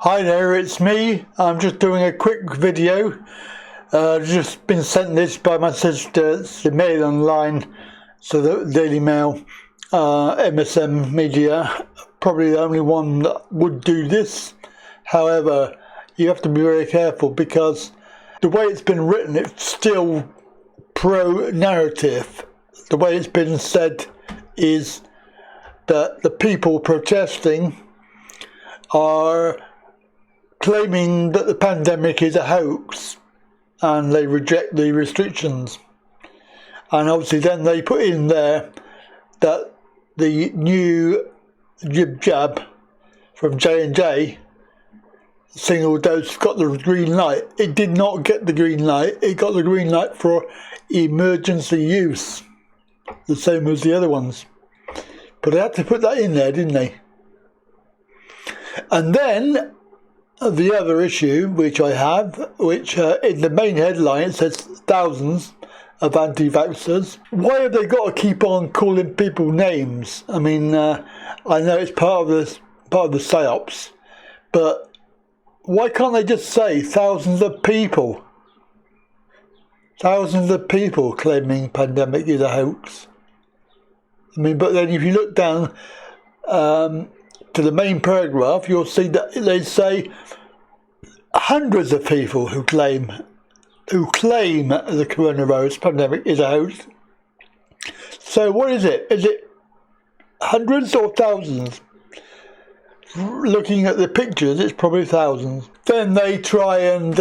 Hi there, it's me. I'm just doing a quick video. Just been sent this by my sister. It's the Mail Online, so the Daily Mail, MSM Media, probably the only one that would do this. However, you have to be very careful because the way it's been written, it's still pro-narrative. The way it's been said is that the people protesting are claiming that the pandemic is a hoax and they reject the restrictions. And obviously then they put in there that the new jib-jab from J&J, single dose, got the green light. It did not get the green light. It got the green light for emergency use, the same as the other ones. But they had to put that in there, didn't they? And then the other issue which I have, which in the main headline it says thousands of anti-vaxxers. Why have they got to keep on calling people names? I mean, I know it's part of the psyops, but why can't they just say thousands of people? Thousands of people claiming pandemic is a hoax. I mean, but then if you look down to the main paragraph, you'll see that they say hundreds of people who claim the coronavirus pandemic is a hoax. So what is it? Is it hundreds or thousands? Looking at the pictures, it's probably thousands. Then they try and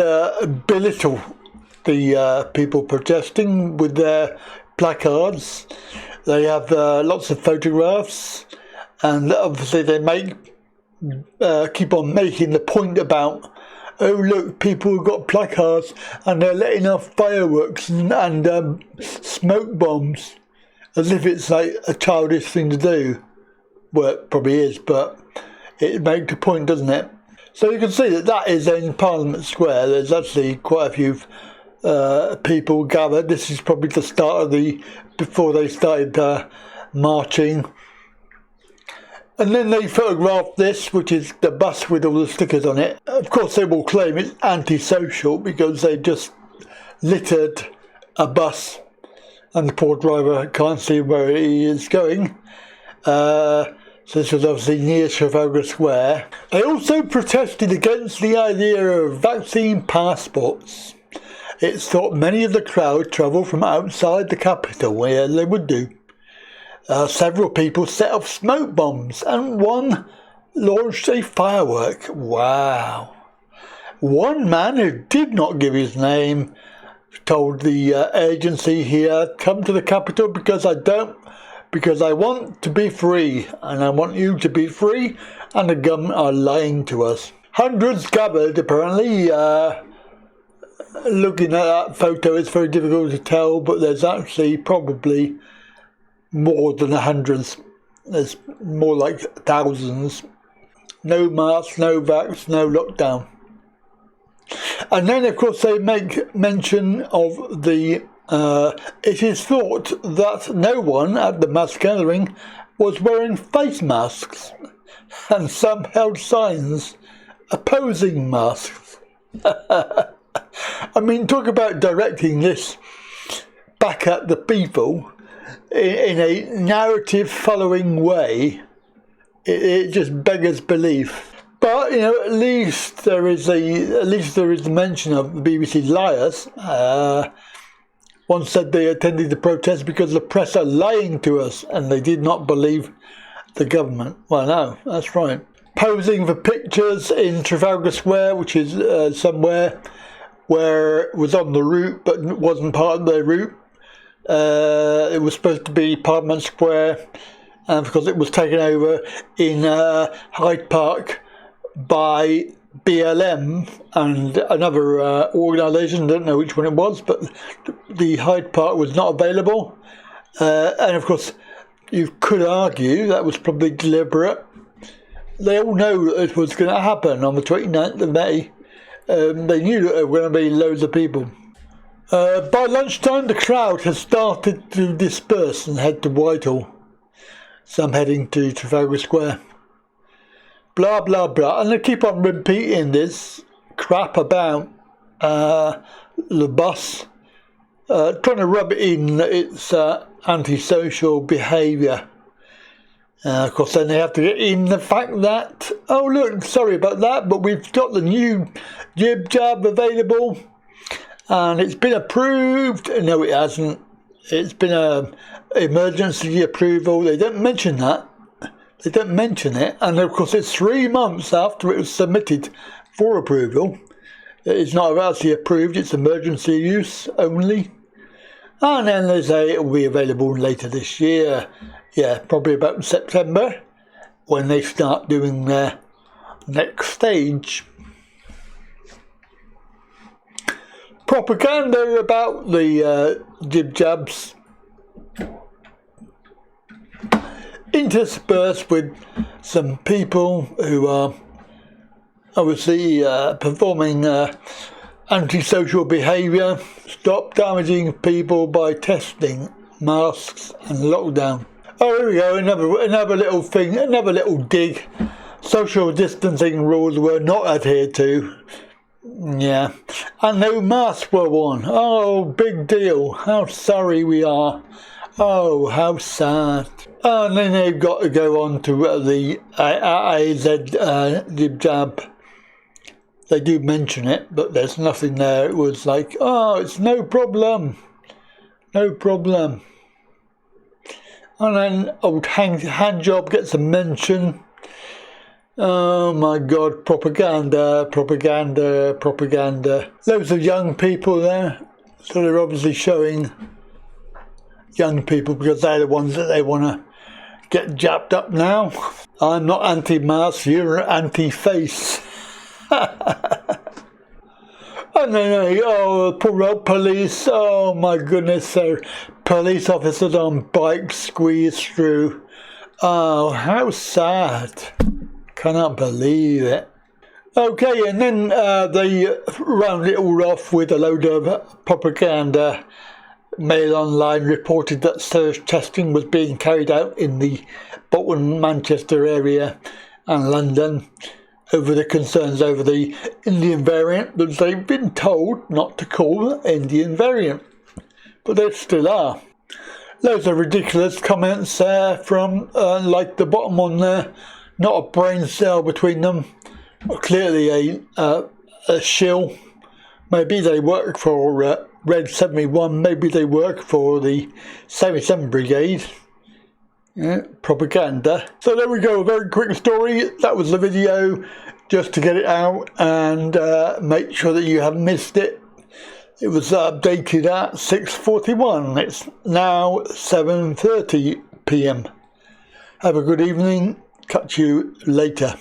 belittle the people protesting with their placards. They have lots of photographs, and obviously they keep on making the point about, oh look, people have got placards and they're letting off fireworks and smoke bombs, as if it's like a childish thing to do. Well, it probably is, but it makes a point, doesn't it? So you can see that is in Parliament Square. There's actually quite a few people gathered. This is probably the start of before they started marching. And then they photographed this, which is the bus with all the stickers on it. Of course, they will claim it's antisocial because they just littered a bus and the poor driver can't see where he is going. So this was obviously near Trafalgar Square. They also protested against the idea of vaccine passports. It's thought many of the crowd travel from outside the capital, where they would do. Several people set off smoke bombs and one launched a firework. Wow. One man who did not give his name told the agency here, come to the capital because I want to be free and I want you to be free, and the government are lying to us. Hundreds gathered apparently. Looking at that photo, it's very difficult to tell, but there's actually probably more than hundreds. There's more like thousands. No masks, no vax, no lockdown. And then, of course, they make mention of the it is thought that no one at the mass gathering was wearing face masks, and some held signs opposing masks. I mean, talk about directing this back at the people in a narrative following way. It just beggars belief. But at least there is the mention of the BBC liars. One said they attended the protest because the press are lying to us and they did not believe the government. Well, no, that's right. Posing for pictures in Trafalgar Square, which is somewhere where it was on the route but wasn't part of the route. It was supposed to be Parliament Square, and because it was taken over in Hyde Park by BLM and another organisation, don't know which one it was, but the Hyde Park was not available. And of course, you could argue that was probably deliberate. They all know that it was going to happen on the 29th of May. They knew that there were going to be loads of people. By lunchtime, the crowd has started to disperse and head to Whitehall. Some heading to Trafalgar Square. blah blah blah, and they keep on repeating this crap about the bus, trying to rub it in that it's antisocial behaviour. Of course, then they have to get in the fact that, oh look, sorry about that, but we've got the new jib jab available and it's been approved. No, it hasn't. It's been a emergency approval. They don't mention that. They don't mention it. And of course, it's 3 months after it was submitted for approval. It's not actually approved. It's emergency use only. And then they say it will be available later this year. Yeah, probably about September, when they start doing their next stage. Propaganda about the jib jabs, interspersed with some people who are obviously performing antisocial behaviour. Stop damaging people by testing, masks and lockdown. Oh, here we go, another little thing, another little dig. Social distancing rules were not adhered to. Yeah. And no masks were worn. Oh, big deal. How sorry we are. Oh, how sad. And then they've got to go on to the AZ jib jab. They do mention it, but there's nothing there. It was like, oh, it's no problem. No problem. And then old hand job gets a mention. Oh my God, propaganda, propaganda, propaganda. Loads of young people there. So they're obviously showing young people because they're the ones that they want to get jabbed up now. I'm not anti-mask, you're anti-face. And then, oh, poor old police, oh my goodness, so police officers on bikes squeezed through. Oh, how sad. Cannot believe it. Okay, and then they round it all off with a load of propaganda. Mail Online reported that surge testing was being carried out in the Bolton, Manchester area and London over the concerns over the Indian variant that they've been told not to call Indian variant. But they still are. Loads of ridiculous comments there from, like the bottom one there, not a brain cell between them, clearly a shill. Maybe they work for Red 71, maybe they work for the 77 Brigade. Yeah, propaganda. So there we go, a very quick story. That was the video, just to get it out and make sure that you haven't missed it. It was updated at 6:41. It's now 7:30 PM. Have a good evening. Catch you later.